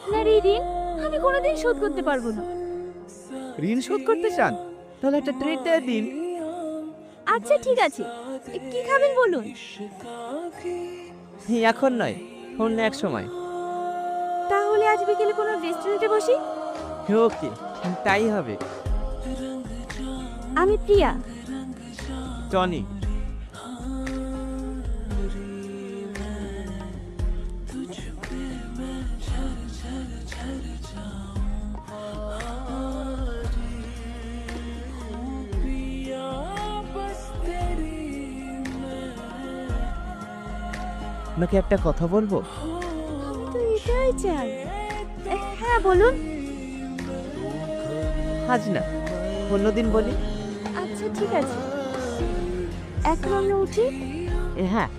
আপনার এই ঋণ আমি কোনোদিন শোধ করতে পারবো না। ঋণ শোধ করতে চান? তাহলে একটা ট্রিট দিয়ে দিন। আচ্ছা ঠিক আছে, কি খাবেন বলুন? এখন নয়, অন্য এক সময়। তাহলে আজ বিকেলে কোনো রেস্টুরেন্টে বসি। ওকে, তাই হবে। আমি প্রিয়া। টনি। আপনাকে একটা কথা বলবো। আমি তো এটাই চাই। হ্যাঁ বলুন। আজ না, অন্যদিন বলি। আচ্ছা ঠিক আছে, এখন আমরা উঠি। হ্যাঁ।